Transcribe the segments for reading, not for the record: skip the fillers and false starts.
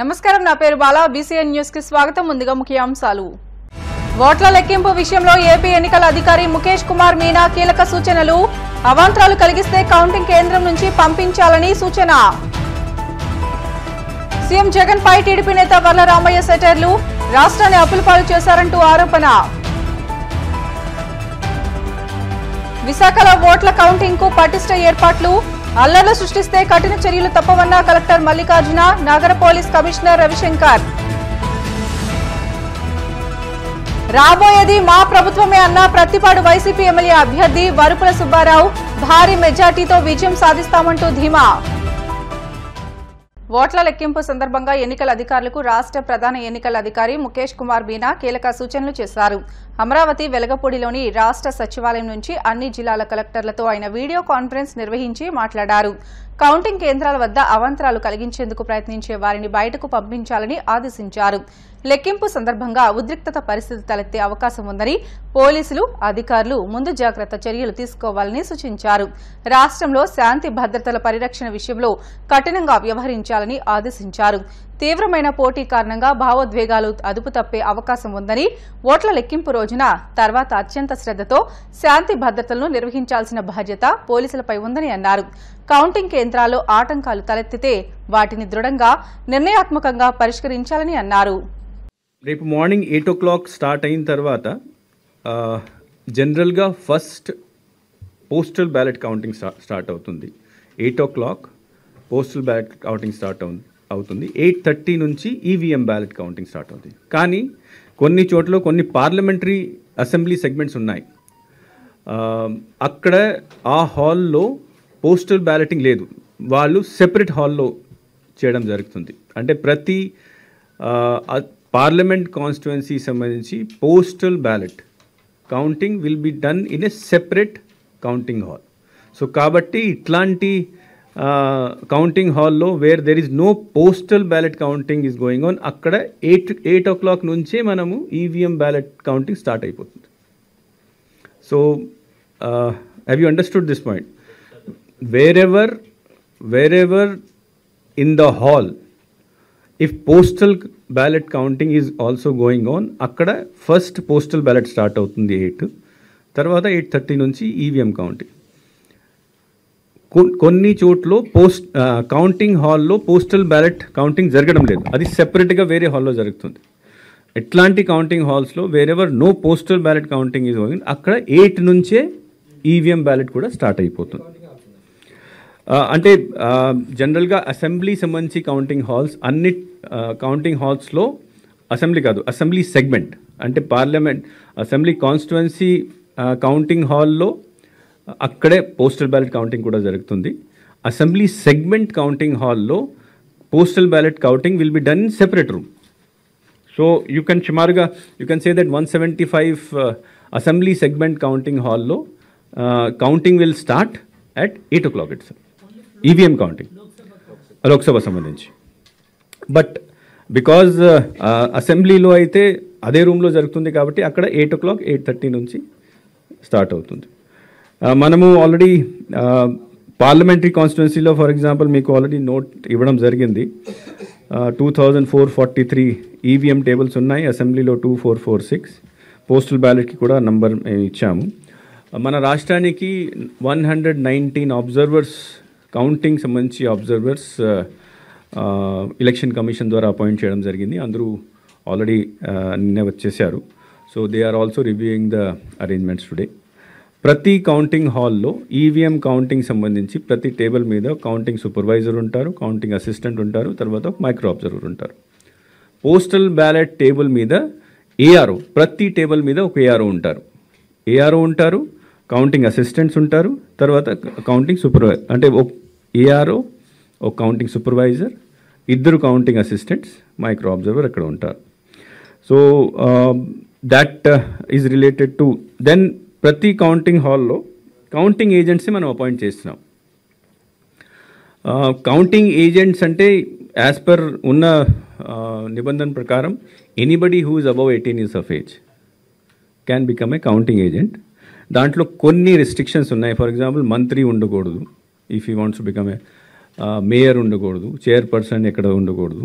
నమస్కారం, నా పేరు బాలా. బీసీఎన్ న్యూస్ కి స్వాగతం. ముందుగా ముఖ్యాంశాలు. ఓట్ల లెక్కింపు విషయంలో ఏపీ ఎన్నికల అధికారి ముఖేష్ కుమార్ మీనా కీలక సూచనలు. అవాంతరాలు కలిగిస్తే కౌంటింగ్ కేంద్రం నుంచి పంపించాలని సూచన. సీఎం జగన్ పై టీడీపీ నేత వర్ల రామయ్య సెటైర్లు. రాష్ట్రాన్ని అప్పులపాలు చేశారంటూ ఆరోపణ. విశాఖలో ఓట్ల కౌంటింగ్ కు పటిష్ట ఏర్పాట్లు. అల్లర్లు సృష్టిస్తే కఠిన చర్యలు తప్పవన్న కలెక్టర్ మల్లికార్జున. నగర పోలీస్ కమిషనర్ రవిశంకర్. రాబోయేది మా ప్రభుత్వమే అన్న ప్రత్తిపాడు వైసీపీ ఎమ్మెల్యే అభ్యర్థి వరుపుల సుబ్బారావు. భారీ మెజార్టీతో విజయం సాధిస్తామంటూ ధీమా. ఓట్ల లెక్కింపు సందర్భంగా ఎన్నికల అధికారులకు రాష్ట్ర ప్రధాన ఎన్నికల అధికారి ముఖేష్ కుమార్ మీనా కీలక సూచనలు చేశారు. అమరావతి వెలగపూడిలోని రాష్ట్ర సచివాలయం నుంచి అన్ని జిల్లాల కలెక్టర్లతో ఆయన వీడియో కాన్ఫరెన్స్ నిర్వహించి మాట్లాడారు. కౌంటింగ్ కేంద్రాల వద్ద అవాంతరాలు కలిగించేందుకు ప్రయత్నించే వారిని బయటకు పంపించాలని ఆదేశించారు. లెక్కింపు సందర్భంగా ఉద్రిక్తత పరిస్థితి తలెత్తే అవకాశం ఉందని పోలీసులు, అధికారులు ముందు జాగ్రత్త చర్యలు తీసుకోవాలని సూచించారు. రాష్ట్రంలో శాంతి భద్రతల పరిరక్షణ విషయంలో కఠినంగా వ్యవహరించాలని ఆదేశించారు. తీవ్రమైన పోటీ కారణంగా భావోద్వేగాలు అదుపు తప్పే అవకాశం ఉందని, ఓట్ల లెక్కింపు రోజున తర్వాత అత్యంత శ్రద్దతో శాంతి భద్రతలను నిర్వహించాల్సిన బాధ్యత పోలీసులపై ఉందని అన్నారు. కౌంటింగ్ కేంద్రాల్లో ఆటంకాలు తలెత్తితే వాటిని దృఢంగా, నిర్ణయాత్మకంగా పరిష్కరించాలని అన్నారు. రేపు మార్నింగ్ 8 o'clock స్టార్ట్ అయిన తర్వాత జనరల్గా first postal ballot counting start అవుతుంది. 8 o'clock postal ballot counting start అవుతుంది. 8:30 నుంచి ఈవీఎం బ్యాలెట్ కౌంటింగ్ స్టార్ట్ అవుతుంది. కానీ కొన్ని చోట్ల కొన్ని పార్లమెంటరీ అసెంబ్లీ సెగ్మెంట్స్ ఉన్నాయి. అక్కడ ఆ హాల్లో పోస్టల్ బ్యాలెటింగ్ లేదు, వాళ్ళు సెపరేట్ హాల్లో చేయడం జరుగుతుంది. అంటే ప్రతి పార్లమెంట్ కాన్స్టిట్యుయెన్సీ సంబంధించి postal ballot counting will be done in a separate counting hall. So కాబట్టి ఇట్లాంటి కౌంటింగ్ హాల్లో where there is no postal ballot counting is going on, అక్కడ 8 o'clock నుంచే మనము ఈవీఎం బ్యాలెట్ కౌంటింగ్ స్టార్ట్ అయిపోతుంది. So have you understood this point? wherever in the hall, if postal ballot counting is also going on, akkada first postal ballot start avutundi 8, tarvata 8:30 nunchi EVM counting. కొన్ని చోట్ల counting హాల్లో postal ballot counting జరగడం లేదు, అది సెపరేట్గా వేరే హాల్లో జరుగుతుంది. ఎట్లాంటి కౌంటింగ్ హాల్స్లో wherever no postal ballot counting is going, అక్కడ 8 నుంచే ఈవీఎం బ్యాలెట్ కూడా స్టార్ట్ అయిపోతుంది. అంటే జనరల్గా అసెంబ్లీ సంబంధించి కౌంటింగ్ హాల్స్ అన్ని కౌంటింగ్ హాల్స్లో అసెంబ్లీ కాదు, అసెంబ్లీ సెగ్మెంట్ అంటే పార్లమెంట్ అసెంబ్లీ కాన్స్టిట్యుయెన్సీ కౌంటింగ్ హాల్లో అక్కడే పోస్టల్ బ్యాలెట్ కౌంటింగ్ కూడా జరుగుతుంది. అసెంబ్లీ సెగ్మెంట్ కౌంటింగ్ హాల్లో postal ballot counting will be done in separate room. So you can say that 175 assembly segment counting హాల్లో counting will start at 8 o'clock itself. EVM counting, Lok Sabha సంబంధించి. But because అసెంబ్లీలో అయితే అదే రూమ్లో జరుగుతుంది కాబట్టి అక్కడ 8 o'clock 8:30 నుంచి స్టార్ట్ అవుతుంది. మనము ఆల్రెడీ పార్లమెంటరీ కాన్స్టిట్యుయెన్సీలో ఫర్ ఎగ్జాంపుల్ మీకు ఆల్రెడీ నోట్ ఇవ్వడం జరిగింది. 2443 ఈవీఎం టేబుల్స్ ఉన్నాయి, అసెంబ్లీలో 2446. పోస్టల్ బ్యాలెట్కి కూడా నంబర్ ఇచ్చాము. మన రాష్ట్రానికి 119 అబ్జర్వర్స్, కౌంటింగ్ సంబంధించి అబ్జర్వర్స్ ఎలక్షన్ కమిషన్ ద్వారా అపాయింట్ చేయడం జరిగింది. అందరూ ఆల్రెడీ నిన్న వచ్చేసారు. So they are also reviewing the arrangements today. ప్రతి కౌంటింగ్ హాల్లో ఈవీఎం కౌంటింగ్ సంబంధించి ప్రతి టేబుల్ మీద కౌంటింగ్ సూపర్వైజర్ ఉంటారు, కౌంటింగ్ అసిస్టెంట్ ఉంటారు, తర్వాత మైక్రో అబ్జర్వర్ ఉంటారు. పోస్టల్ బ్యాలెట్ టేబుల్ మీద ఏఆర్ఓ, ప్రతి టేబుల్ మీద ఒక ఏఆర్ఓ ఉంటారు. ఏఆర్ఓ ఉంటారు, కౌంటింగ్ అసిస్టెంట్స్ ఉంటారు, తర్వాత కౌంటింగ్ సూపర్వైజర్ అంటే ఒక ఏఆర్ఓ, ఒక counting supervisor, 2 counting assistants, micro observer అక్కడ ఉంటారు. So that is related to then ప్రతి కౌంటింగ్ హాల్లో కౌంటింగ్ ఏజెంట్స్ని మనం అపాయింట్ చేస్తున్నాం. కౌంటింగ్ ఏజెంట్స్ అంటే యాజ్ పర్ ఉన్న నిబంధన ప్రకారం anybody who is above 18 years of age can become a counting agent. దాంట్లో కొన్ని రెస్ట్రిక్షన్స్ ఉన్నాయి. ఫర్ ఎగ్జాంపుల్ మంత్రి ఉండకూడదు, if you wants to become a mayor ఉండకూడదు, చైర్పర్సన్ ఎక్కడ ఉండకూడదు,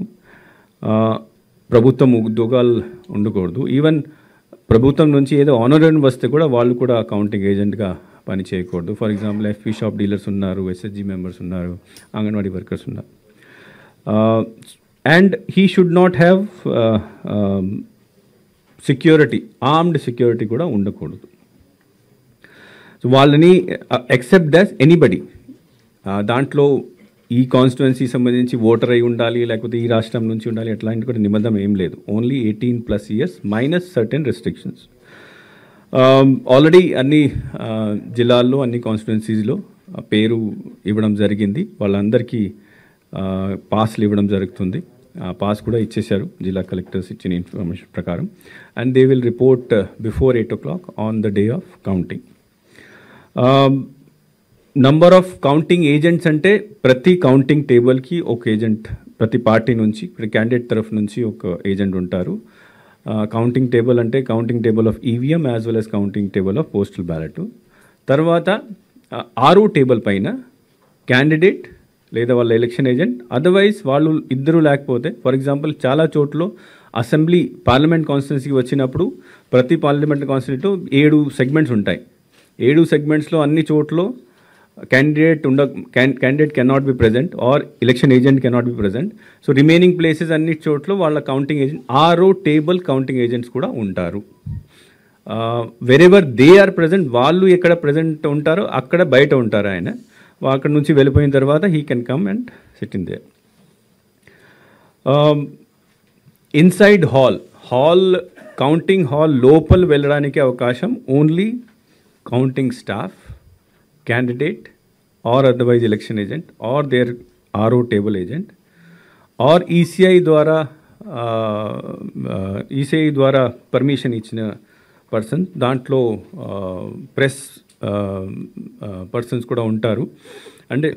ప్రభుత్వం ఉద్యోగాలు ఉండకూడదు. ఈవెన్ ప్రభుత్వం నుంచి ఏదో ఆనరరీ వస్తే కూడా వాళ్ళు కూడా కౌంటింగ్ ఏజెంట్గా పని చేయకూడదు. For example FP shop dealers ఉన్నారు, ఎస్హెచ్జి మెంబర్స్ ఉన్నారు, అంగన్వాడీ వర్కర్స్ ఉన్నారు. And he should not have security, armed security కూడా ఉండకూడదు. సో వాళ్ళని ఎక్సెప్ట్ దాస్ ఎనీబడి, దాంట్లో ఈ కాన్స్టిట్యుయెన్సీ సంబంధించి ఓటర్ అయి ఉండాలి, లేకపోతే ఈ రాష్ట్రం నుంచి ఉండాలి, అట్లాంటి కూడా నిబంధన ఏం లేదు. Only 18+ years minus certain restrictions. Already అన్ని జిల్లాల్లో, అన్ని కాన్స్టిట్యుయెన్సీస్లో పేరు ఇవ్వడం జరిగింది. వాళ్ళందరికీ పాస్లు ఇవ్వడం జరుగుతుంది. పాస్ కూడా ఇచ్చేశారు జిల్లా కలెక్టర్స్ ఇచ్చిన ఇన్ఫర్మేషన్ ప్రకారం. And they will report before 8 o'clock on the day of counting. Number of counting agents అంటే ప్రతి కౌంటింగ్ టేబుల్కి ఒక ఏజెంట్, ప్రతి పార్టీ నుంచి, ప్రతి క్యాండిడేట్ తరఫు నుంచి ఒక ఏజెంట్ ఉంటారు. కౌంటింగ్ టేబుల్ అంటే counting table of EVM as well as counting table of postal ballot. తర్వాత ఆరో టేబుల్ పైన క్యాండిడేట్ లేదా వాళ్ళ ఎలక్షన్ ఏజెంట్, అదర్వైజ్ వాళ్ళు ఇద్దరు లేకపోతే, ఫర్ ఎగ్జాంపుల్ చాలా చోట్ల అసెంబ్లీ పార్లమెంట్ కాన్స్టిట్యున్సీకి వచ్చినప్పుడు ప్రతి పార్లమెంట్ కాన్స్టిట్యూన్సీలో 7 సెగ్మెంట్స్ ఉంటాయి. 7 సెగ్మెంట్స్లో అన్ని చోట్ల candidate cannot be present or election agent cannot be present. So remaining places అన్ని చోట్ల వాళ్ళ కౌంటింగ్ ఏజెంట్, ఆరో టేబుల్ కౌంటింగ్ ఏజెంట్స్ కూడా ఉంటారు. వెరెవర్ దే ఆర్ ప్రజెంట్, వాళ్ళు ఎక్కడ ప్రజెంట్ ఉంటారో అక్కడ బయట ఉంటారు ఆయన. అక్కడ నుంచి వెళ్ళిపోయిన తర్వాత he can come and SIT in there. Inside hall counting hall లోపల వెళ్ళడానికి అవకాశం only counting staff, candidate or otherwise election agent or their RO table agent or ECI ద్వారా పర్మిషన్ ఇచ్చిన పర్సన్. దాంట్లో ప్రెస్ పర్సన్స్ కూడా ఉంటారు. అంటే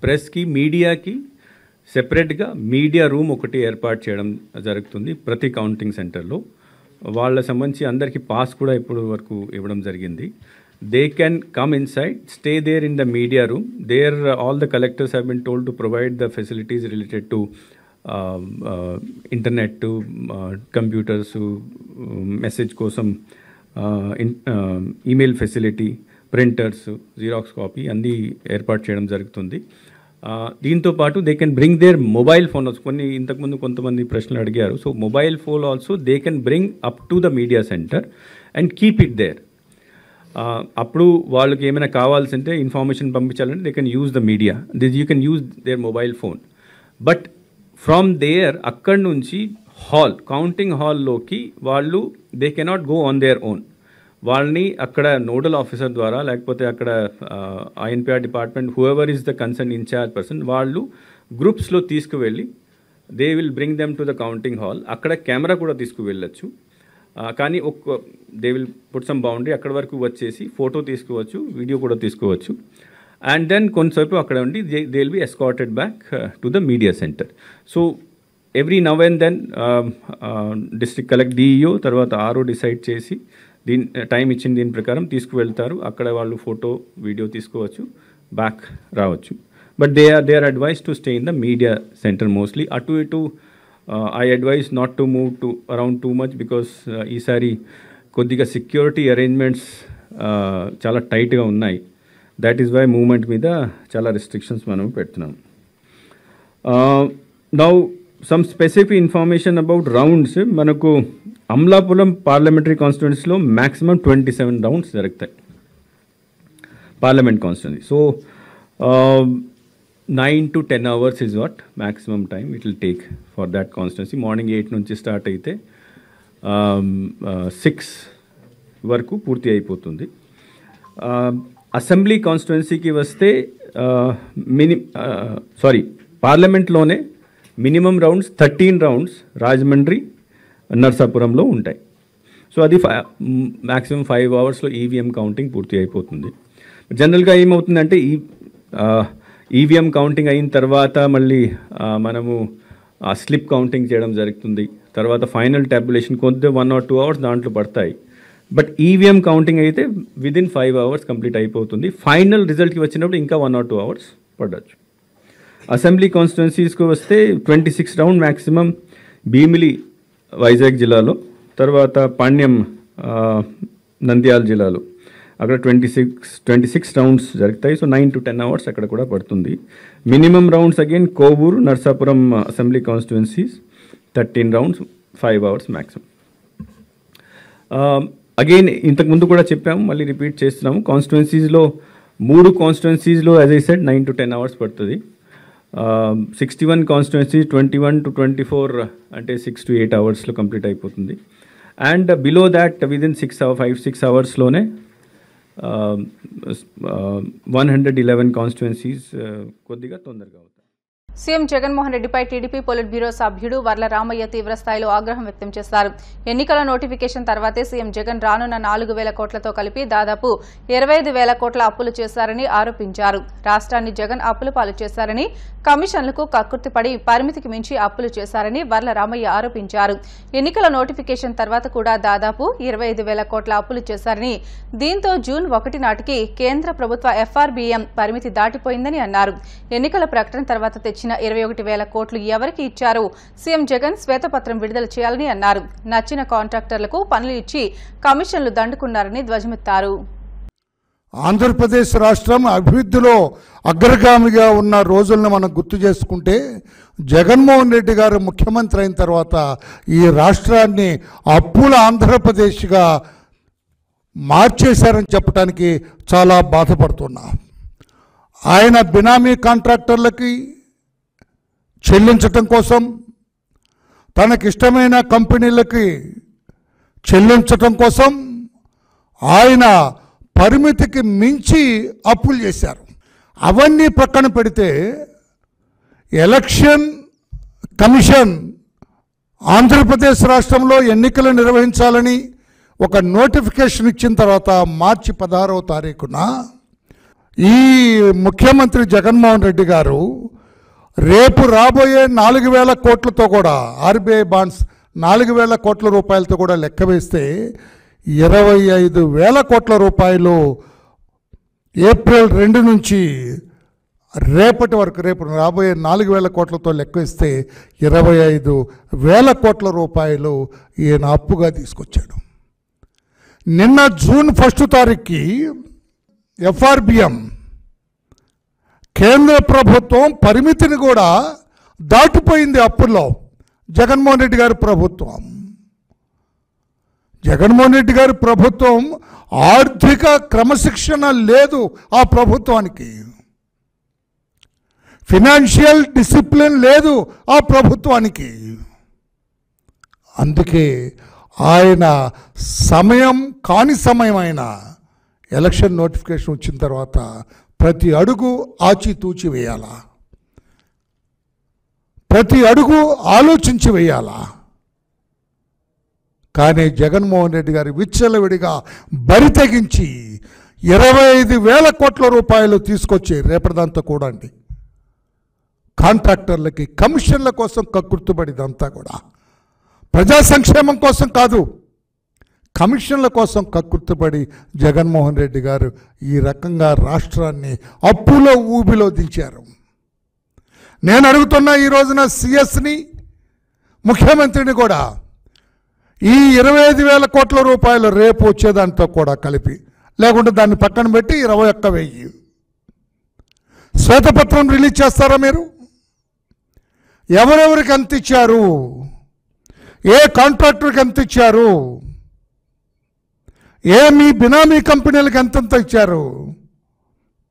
ప్రెస్కి, మీడియాకి సెపరేట్గా మీడియా రూమ్ ఒకటి ఏర్పాటు చేయడం జరుగుతుంది ప్రతి కౌంటింగ్ సెంటర్లో. వాళ్ళ సంబంధించి అందరికీ పాస్ కూడా ఇప్పుడు వరకు ఇవ్వడం జరిగింది. They can come inside, stay there in the media room. There all the collectors have been told to provide the facilities related to internet, to computers, message kosam, email facility, printers, xerox copy అన్ని ఏర్పాటు చేయడం జరుగుతుంది. దీంతో పాటు they can bring their mobile phone. కొన్ని ఇంతకుముందు కొంతమంది ప్రశ్నలు అడిగారు. So mobile phone also they can bring up to the media centre and keep it there. అప్పుడు వాళ్ళకి ఏమైనా కావాల్సింటే ఇన్ఫర్మేషన్ పంపించాలంటే they can use the media, you can use their mobile phone. But from there, అక్కడి నుంచి కౌంటింగ్ హాల్లోకి వాళ్ళు they cannot go on their own. వాళ్ళని అక్కడ నోడల్ ఆఫీసర్ ద్వారా, లేకపోతే అక్కడ INPR department, whoever is the concern in charge person, వాళ్ళు గ్రూప్స్లో తీసుకువెళ్ళి they will bring them to the counting hall. అక్కడ కెమెరా కూడా తీసుకువెళ్ళచ్చు. కానీ they will put some boundary, అక్కడి వరకు వచ్చేసి ఫోటో తీసుకోవచ్చు, వీడియో కూడా తీసుకోవచ్చు. అండ్ దెన్ కొంతసేపు అక్కడ ఉండి they will be escorted back to the media centre. So every now and then district collect DEO తర్వాత ఆర్ఓ డిసైడ్ చేసి టైం ఇచ్చిన దీని ప్రకారం తీసుకువెళ్తారు. అక్కడ వాళ్ళు ఫోటో, వీడియో తీసుకోవచ్చు, బ్యాక్ రావచ్చు. But they are advise to stay in the media centre mostly. అటు ఇటు I advise not to move to around too much because ఈసారి కొద్దిగా సెక్యూరిటీ అరేంజ్మెంట్స్ చాలా టైట్గా ఉన్నాయి. దట్ ఈస్ వై మూవ్మెంట్ మీద చాలా రెస్ట్రిక్షన్స్ మనం పెడుతున్నాం. Now some specific information about rounds. మనకు అమలాపురం పార్లమెంటరీ కాన్స్టిట్యుయెన్సీలో మ్యాక్సిమం 27 రౌండ్స్ జరుగుతాయి parliament constituency. So 9 to 10 hours is what maximum time it will take for that constituency. Morning 8 నుంచి స్టార్ట్ అయితే 6 వరకు పూర్తి అయిపోతుంది. అసెంబ్లీ కాన్స్టిట్యుయెన్సీకి వస్తే పార్లమెంట్లోనే మినిమం రౌండ్స్ 13 రౌండ్స్ రాజమండ్రి, నర్సాపురంలో ఉంటాయి. సో అది మ్యాక్సిమం 5 అవర్స్లో ఈవీఎం కౌంటింగ్ పూర్తి అయిపోతుంది. జనరల్గా ఏమవుతుందంటే ఈవీఎం కౌంటింగ్ అయిన తర్వాత మళ్ళీ మనము స్లిప్ కౌంటింగ్ చేయడం జరుగుతుంది. తర్వాత ఫైనల్ టాబ్యులేషన్ కొంత 1 or 2 hours దాంట్లో పడతాయి. బట్ ఈవీఎం కౌంటింగ్ అయితే విదిన్ 5 hours కంప్లీట్ అయిపోతుంది. ఫైనల్ రిజల్ట్కి వచ్చినప్పుడు ఇంకా 1 or 2 hours పడవచ్చు. అసెంబ్లీ కాన్స్టిట్యున్సీస్కి వస్తే 26 రౌండ్ మ్యాక్సిమం భీమిలి వైజాగ్ జిల్లాలో, తర్వాత పాణ్యం నంద్యాల జిల్లాలో అక్కడ 26 రౌండ్స్ జరుగుతాయి. సో 9 to 10 అవర్స్ అక్కడ కూడా పడుతుంది. Minimum rounds again Kovur Narsapuram assembly constituencies 13 rounds 5 hours maximum. Again ఇంతకుముందు కూడా చెప్పాము, మళ్ళీ రిపీట్ చేస్తున్నాము. కాన్స్టిట్యున్సీస్లో 3 కాన్స్టిట్యున్సీస్లో as I said 9 to 10 hours పడుతుంది. 61 కాన్స్టిట్యున్సీస్ 21 to 24 అంటే 6 to 8 అవర్స్లో కంప్లీట్ అయిపోతుంది. And below that within 5-6 అవర్స్లోనే 111 constituencies కొద్దిగా తొందరగా అవుతాయి. సీఎం జగన్మోహన్ రెడ్డిపై టీడీపీ పొలిట్ బ్యూరో సభ్యుడు వర్ల రామయ్య తీవ్రస్థాయిలో ఆగ్రహం వ్యక్తం చేశారు. ఎన్నికల నోటిఫికేషన్ తర్వాతే సీఎం జగన్ రానున్న 4,000 కోట్లతో కలిపి దాదాపు 25,000 కోట్ల అప్పులు చేశారని ఆరోపించారు. రాష్ట్రాన్ని జగన్ అప్పుల పాలు చేశారని, కమిషన్లకు కక్కుర్తిపడి పరిమితికి మించి అప్పులు చేశారని వర్ల రామయ్య ఆరోపించారు. ఎన్నికల నోటిఫికేషన్ తర్వాత కూడా దాదాపు 25,000 కోట్ల అప్పులు చేశారని, దీంతో జూన్ 1 నాటికి కేంద్ర ప్రభుత్వ ఎఫ్ఆర్బీఎం పరిమితి దాటిపోయిందని అన్నారు. ఎన్నికల ప్రకటన తర్వాత తెచ్చిన 21,000 కోట్లు ఎవరికి ఇచ్చారో సీఎం జగన్ శ్వేతపత్రం విడుదల చేయాలని అన్నారు. నచ్చిన కాంట్రాక్టర్లకు పనులు ఇచ్చి కమిషన్లు దండుకున్నారని ధ్వజమెత్తారు. ఆంధ్రప్రదేశ్ రాష్ట్రం అభివృద్ధిలో అగ్రగామిగా ఉన్న రోజులను మనం గుర్తు చేసుకుంటే, జగన్మోహన్ రెడ్డి గారు ముఖ్యమంత్రి అయిన తర్వాత ఈ రాష్ట్రాన్ని అప్పుల ఆంధ్రప్రదేశ్గా మార్చేశారని చెప్పడానికి చాలా బాధపడుతున్నా. ఆయన బినామీ కాంట్రాక్టర్లకి చెల్లించటం కోసం, తనకిష్టమైన కంపెనీలకి చెల్లించటం కోసం ఆయన పరిమితికి మించి అప్పులు చేశారు. అవన్నీ పక్కన పెడితే ఎలక్షన్ కమిషన్ ఆంధ్రప్రదేశ్ రాష్ట్రంలో ఎన్నికలు నిర్వహించాలని ఒక నోటిఫికేషన్ ఇచ్చిన తర్వాత మార్చి 16వ తారీఖున ఈ ముఖ్యమంత్రి జగన్మోహన్ రెడ్డి గారు రేపు రాబోయే 4,000 కోట్లతో కూడా, ఆర్బీఐ బాండ్స్ 4,000 కోట్ల రూపాయలతో కూడా లెక్క వేస్తే 25,000 కోట్ల రూపాయలు ఏప్రిల్ 2 నుంచి రేపటి వరకు, రేపు రాబోయే 4,000 కోట్లతో లెక్క వేస్తే 25,000 కోట్ల రూపాయలు ఈయన అప్పుగా తీసుకొచ్చాడు. నిన్న జూన్ 1 తారీఖుకి ఎఫ్ఆర్బిఎం కేంద్ర ప్రభుత్వం పరిమితిని కూడా దాటిపోయింది అప్పుల్లో. జగన్మోహన్ రెడ్డి గారి ప్రభుత్వం ఆర్థిక క్రమశిక్షణ లేదు. ఆ ప్రభుత్వానికి ఫినాన్షియల్ డిసిప్లిన్ లేదు. ఆ ప్రభుత్వానికి అందుకే ఆయన కాని సమయం అయిన ఎలక్షన్ నోటిఫికేషన్ వచ్చిన తర్వాత ప్రతి అడుగు ఆచితూచి వేయాలా, ప్రతి అడుగు ఆలోచించి వేయాలా. కానీ జగన్మోహన్ రెడ్డి గారు విచ్చలవిడిగా బరి తెగించి 25,000 కోట్ల రూపాయలు తీసుకొచ్చి రేపటిదంతా కూడా అండి కాంట్రాక్టర్లకి కమిషన్ల కోసం కక్కుర్తుబడిదంతా కూడా ప్రజా సంక్షేమం కోసం కాదు, కమిషన్ల కోసం కక్కుర్తుపడి జగన్మోహన్ రెడ్డి గారు ఈ రకంగా రాష్ట్రాన్ని అప్పులో ఊబిలో దించారు. నేను అడుగుతున్నా ఈ రోజున సిఎస్ని, ముఖ్యమంత్రిని కూడా ఈ 25,000 కోట్ల రూపాయలు రేపు వచ్చేదాంతో కూడా కలిపి, లేకుంటే దాన్ని పక్కన పెట్టి 21,000 శ్వేతపత్రం రిలీజ్ చేస్తారా మీరు? ఎవరెవరికి ఎంత ఇచ్చారు, ఏ కాంట్రాక్టర్కి ఎంత ఇచ్చారు, ఏ మీ బినామీ కంపెనీలకు ఎంతెంత ఇచ్చారు,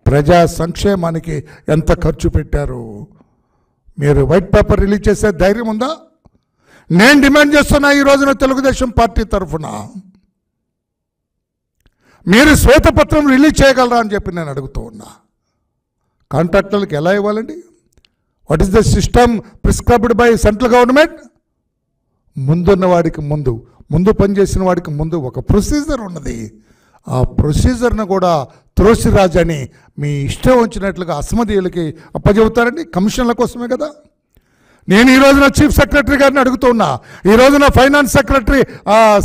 ప్రజా సంక్షేమానికి ఎంత ఖర్చు పెట్టారు, మీరు వైట్ పేపర్ రిలీజ్ చేసే ధైర్యం ఉందా? నేను డిమాండ్ చేస్తున్నా ఈ రోజున తెలుగుదేశం పార్టీ తరఫున మీరు శ్వేతపత్రం రిలీజ్ చేయగలరా అని చెప్పి నేను అడుగుతూ ఉన్నా. కాంట్రాక్టర్లకు ఎలా ఇవ్వాలండి? What is the system prescribed by central government? ముందున్న వాడికి ముందు పనిచేసిన వాడికి ముందు ఒక ప్రొసీజర్ ఉన్నది. ఆ ప్రొసీజర్ను కూడా త్రోసిరాజని మీ ఇష్టం వచ్చినట్లుగా అసమధీయులకి అప్పచెబుతారండి. కమిషన్ల కోసమే కదా. నేను ఈ రోజున చీఫ్ సెక్రటరీ గారిని అడుగుతున్నా, ఈ రోజున ఫైనాన్స్ సెక్రటరీ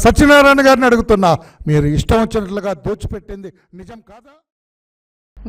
సత్యనారాయణ గారిని అడుగుతున్నా, మీరు ఇష్టం వచ్చినట్లుగా దోచిపెట్టింది నిజం కాదా?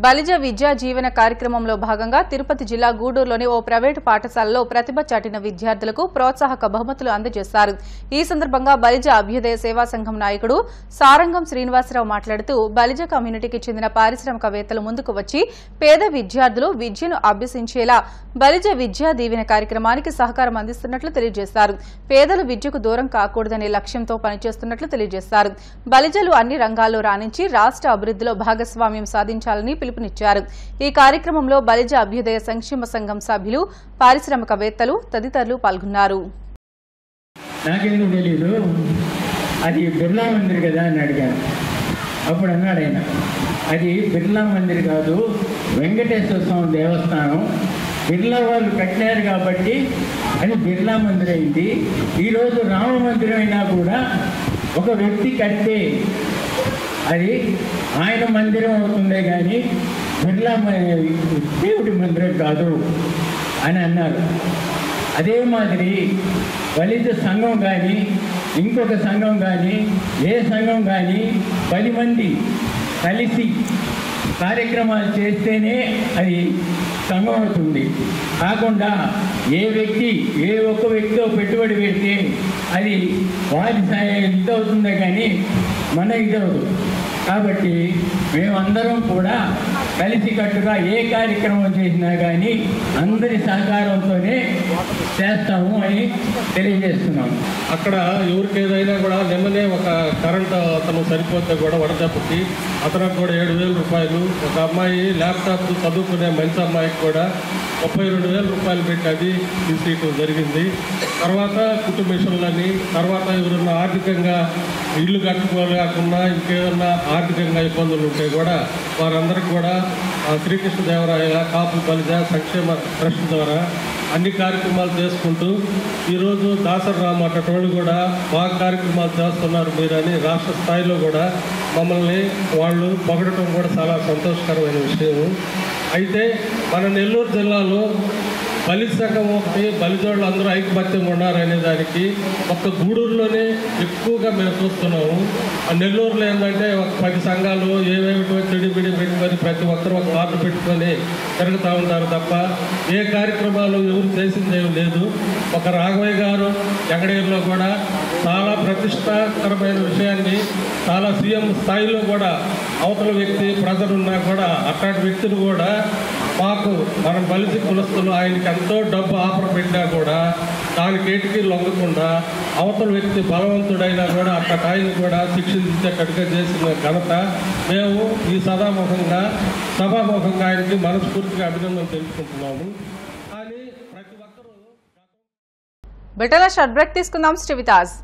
బలిజ విద్యా జీవన కార్యక్రమంలో భాగంగా తిరుపతి జిల్లా గూడూరులోని ఓ ప్రైవేటు పాఠశాలలో ప్రతిభ చాటిన విద్యార్థులకు ప్రోత్సాహక బహుమతులు అందజేశారు. ఈ సందర్భంగా బలిజ అభ్యుదయ సేవా సంఘం నాయకుడు సారంగం శ్రీనివాసరావు మాట్లాడుతూ బలిజ కమ్యూనిటీకి చెందిన పారిశ్రామికవేత్తలు ముందుకు వచ్చి పేద విద్యార్థులు విద్యను అభ్యసించేలా బలిజ విద్యా దీవెన కార్యక్రమానికి సహకారం అందిస్తున్నట్లు తెలియజేశారు. పేదలు విద్యకు దూరం కాకూడదనే లక్ష్యంతో పనిచేస్తున్నట్లు తెలియజేశారు. బలిజలు అన్ని రంగాల్లో రాణించి రాష్ట్ర అభివృద్ధిలో భాగస్వామ్యం సాధించాలని పిలుపునిచ్చారు. ఈ కార్యక్రమంలో బలిజ అభ్యుదయ సంక్షేమ సంఘం సభ్యులు, పారిశ్రామికవేత్తలు తదితరులు పాల్గొన్నారు. నాకెందుకు తెలీదు, అది బిర్లా మందిర్ కదా అని అడిగాను. అప్పుడు అన్నాడు ఆయన, అది బిర్లా మందిర్ కాదు, వెంకటేశ్వర స్వామి దేవస్థానం. బిర్లా వాళ్ళు కట్టారు కాబట్టి అది బిర్లా మందిర్ అయింది. ఈరోజు రామ మందిరం అయినా కూడా ఒక వ్యక్తి కట్టే అది ఆయన మందిరం అవుతుందే కానీ బిర్లా దేవుడి మందిరం కాదు అని అన్నారు. అదే మాదిరి బలిజ సంఘం కానీ ఇంకొక సంఘం కానీ ఏ సంఘం కానీ 10 మంది కలిసి కార్యక్రమాలు చేస్తేనే అది సంఘం అవుతుంది. కాకుండా ఏ ఒక్క వ్యక్తితో పెట్టుబడి పెడితే అది వారి ఇదవుతుందే కానీ మన ఇదవదు. కాబట్టి మేమందరం కూడా కలిసికట్టుగా ఏ కార్యక్రమం చేసినా కానీ అందరి సహకారంతోనే చేస్తాము అని తెలియజేస్తున్నాము. అక్కడ ఎవరికి ఏదైనా కూడా నిన్ననే ఒక కరెంట్ అతను సరిపోతే కూడా వడదెబ్బకి అతనికి కూడా 7,000 రూపాయలు, ఒక అమ్మాయి ల్యాప్టాప్ చదువుకునే మంచి అమ్మాయికి కూడా 32,000 రూపాయలు పెట్టి అది తీసేయటం జరిగింది. తర్వాత కుటుంబ మిషన్లని, తర్వాత ఎవరన్నా ఆర్థికంగా ఇల్లు కట్టుకోలేకుండా ఇంకేదన్నా ఆర్థికంగా ఇబ్బందులు ఉంటే కూడా వారందరికీ కూడా శ్రీకృష్ణదేవరాయ కాపు బలిజ సంక్షేమ ట్రస్ట్ ద్వారా అన్ని కార్యక్రమాలు చేసుకుంటూ ఈరోజు దాసరి రామ అటువంటి కూడా బాగా కార్యక్రమాలు చేస్తున్నారు మీరని రాష్ట్ర స్థాయిలో కూడా మమ్మల్ని వాళ్ళు పొగడటం కూడా చాలా సంతోషకరమైన విషయం. అయితే మన నెల్లూరు జిల్లాలో బలిజ సంఘం ఒకటి, బలిజోళ్ళు అందరూ ఐకమత్యం ఉన్నారనే దానికి ఒక్క గూడూరులోనే ఎక్కువగా మేము చూస్తున్నాము. ఆ నెల్లూరులో ఏంటంటే ఒక 10 సంఘాలు ఏవేమిటో చెడిబిడి పెట్టుకొని ప్రతి ఒక్కరు ఒక కార్డు పెట్టుకొని తిరుగుతూ ఉంటారు తప్ప ఏ కార్యక్రమాలు ఎవరు చేసిందేమీ లేదు. ఒక రాఘవయ్య గారు ఎగడేరులో కూడా చాలా ప్రతిష్టాకరమైన విషయాన్ని చాలా సీఎం స్థాయిలో కూడా అవతల వ్యక్తి ప్రజలున్నా కూడా అట్లాంటి వ్యక్తులు కూడా మాకు మనం బలిజ కులస్తులు ఆయనకి ఎంతో డబ్బు ఆఫర్ పెట్టినా కూడా దానికేటికి లొంగకుండా అవతల వ్యక్తి బలవంతుడైనా కూడా అక్కడ ఆయన కూడా శిక్షించేటట్టుగా చేసిన ఘనత మేము ఈ సభాముఖంగా ఆయనకి మనస్ఫూర్తిగా అభినందనలు తెలుసుకుంటున్నాము. కానీ ప్రతి ఒక్కరూ బిటల షార్ట్ బ్రేక్ తీసుకుందాం. శ్రీవితాజ్.